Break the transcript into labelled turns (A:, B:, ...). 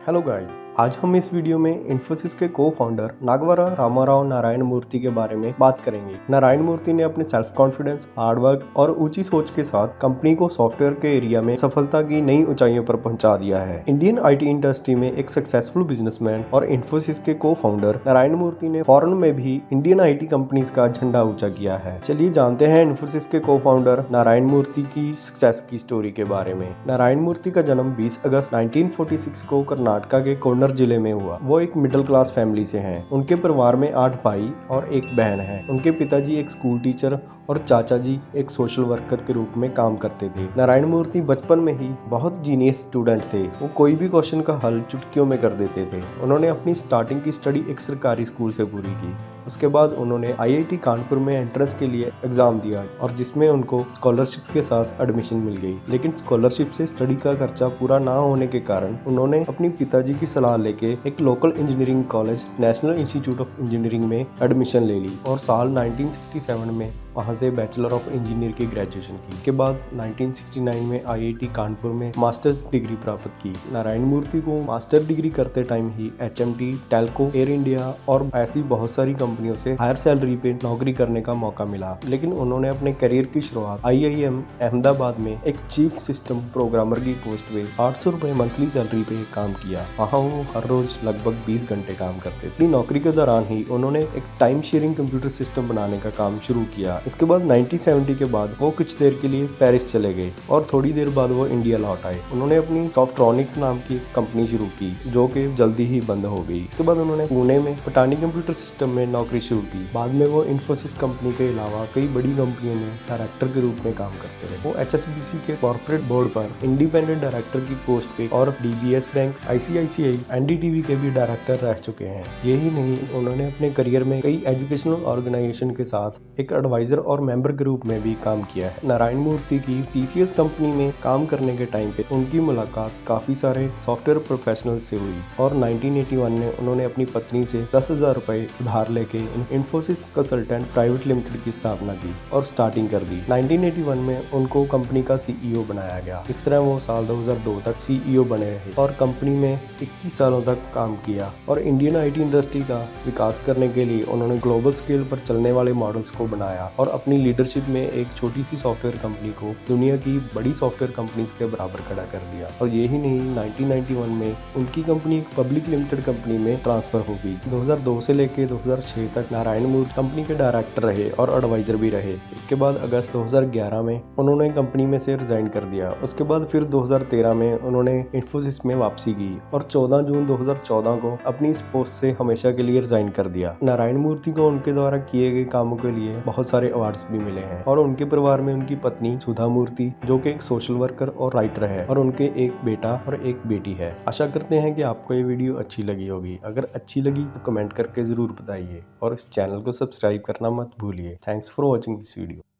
A: Hello guys, आज हम इस वीडियो में इन्फोसिस के को फाउंडर नागवरा रामाराव नारायण मूर्ति के बारे में बात करेंगे। नारायण मूर्ति ने अपने सेल्फ कॉन्फिडेंस, हार्डवर्क और ऊंची सोच के साथ कंपनी को सॉफ्टवेयर के एरिया में सफलता की नई ऊंचाइयों पर पहुंचा दिया है। इंडियन आईटी इंडस्ट्री में एक सक्सेसफुल बिजनेसमैन और इन्फोसिस के को फाउंडर नारायण मूर्ति ने फॉरेन में भी इंडियन आईटी कंपनीज का झंडा ऊंचा किया है। चलिए जानते हैं इन्फोसिस के को फाउंडर नारायण मूर्ति की सक्सेस की स्टोरी के बारे में। नारायण मूर्ति का जन्म 20 अगस्त 1946 को कर्नाटका के कोन्नर जिले में हुआ। वो एक मिडिल क्लास फैमिली से हैं। उनके परिवार में 8 भाई और एक बहन है। उनके पिताजी एक स्कूल टीचर और चाचा जी एक सोशल वर्कर के रूप में काम करते थे। नारायण मूर्ति बचपन में ही बहुत जीनियस स्टूडेंट थे। वो कोई भी क्वेश्चन का हल चुटकियों में कर देते थे। उन्होंने अपनी स्टार्टिंग की स्टडी एक सरकारी स्कूल से पूरी की। उसके बाद उन्होंने आईआईटी कानपुर में एंट्रेंस के लिए एग्जाम दिया और जिसमें उनको स्कॉलरशिप के साथ एडमिशन मिल गई। लेकिन स्कॉलरशिप से स्टडी का खर्चा पूरा ना होने के कारण उन्होंने अपनी पिताजी की सलाह लेके एक local engineering college national institute of engineering में एडमिशन ले ली और साल 1967 में वहां से बैचलर ऑफ इंजीनियर की ग्रेजुएशन की। के बाद 1969 में आईआईटी कानपुर में मास्टर्स डिग्री प्राप्त की। नारायण मूर्ति को मास्टर डिग्री करते टाइम ही एचएमटी, टेल्को, एयर इंडिया और ऐसी बहुत सारी कंपनियों से हायर सैलरी पे नौकरी करने का मौका मिला। लेकिन उन्होंने अपने करियर की शुरुआत आईआईएम अहमदाबाद में एक चीफ सिस्टम प्रोग्रामर की पोस्ट पे 800 रुपए मंथली सैलरी पे काम किया। वहाँ वो हर रोज लगभग 20 घंटे काम करते थे। अपनी नौकरी के दौरान ही उन्होंने एक टाइम शेयरिंग कंप्यूटर सिस्टम बनाने का काम शुरू किया। इसके बाद 1970 के बाद वो कुछ देर के लिए पेरिस चले गए और थोड़ी देर बाद वो इंडिया लौट आए। उन्होंने अपनी सॉफ्ट्रॉनिक नाम की कंपनी शुरू की जो कि जल्दी ही बंद हो गई। उसके बाद उन्होंने पुणे में पटानी कंप्यूटर सिस्टम में नौकरी शुरू की। बाद में वो इन्फोसिस कंपनी के अलावा कई बड़ी कंपनियों में डायरेक्टर के रूप में काम करते रहे। वो एचएसबीसी के कॉर्पोरेट बोर्ड पर इंडिपेंडेंट डायरेक्टर की पोस्ट पे और डीबीएस बैंक, आईसीआईसीआई, एनडीटीवी के भी डायरेक्टर रह चुके हैं। यही नहीं, उन्होंने अपने करियर में कई एजुकेशनल ऑर्गेनाइजेशन के साथ एक एडवाइजर और मेंबर के रूप में भी काम किया है। नारायण मूर्ति की टीसीएस कंपनी में काम करने के टाइम पे उनकी मुलाकात काफी सारे सॉफ्टवेयर प्रोफेशनल से हुई और 1981 में उन्होंने अपनी पत्नी से 10,000 रुपए उधार लेके इन्फोसिस कंसल्टेंट प्राइवेट लिमिटेड की स्थापना की और स्टार्टिंग कर दी। 1981 में उनको कंपनी का सीईओ बनाया गया। इस तरह वो साल 2002 तक सीईओ बने रहे और कंपनी में 21 सालों तक काम किया और इंडियन आईटी इंडस्ट्री का विकास करने के लिए उन्होंने ग्लोबल स्केल पर चलने वाले मॉडल्स को बनाया और अपनी लीडरशिप में एक छोटी सी सॉफ्टवेयर कंपनी को दुनिया की बड़ी सॉफ्टवेयर कंपनीज के बराबर खड़ा कर दिया। और यही नहीं, 1991 में उनकी कंपनी एक पब्लिक लिमिटेड कंपनी में ट्रांसफर हो गई। 2002 से लेकर 2006 तक नारायण मूर्ति कंपनी के डायरेक्टर रहे और एडवाइजर भी रहे। इसके बाद अगस्त 2011 में उन्होंने कंपनी में से रिजाइन कर दिया। उसके बाद फिर 2013 में उन्होंने इन्फोसिस में वापसी की और 14 जून 2014 को अपनी इस पोस्ट से हमेशा के लिए रिजाइन कर दिया। नारायण मूर्ति को उनके द्वारा किए गए कामों के लिए बहुत सारे अवार्ड्स भी मिले हैं और उनके परिवार में उनकी पत्नी सुधा मूर्ति जो कि एक सोशल वर्कर और राइटर है और उनके एक बेटा और एक बेटी है। आशा करते हैं कि आपको ये वीडियो अच्छी लगी होगी। अगर अच्छी लगी तो कमेंट करके जरूर बताइए और इस चैनल को सब्सक्राइब करना मत भूलिए। Thanks for watching this video.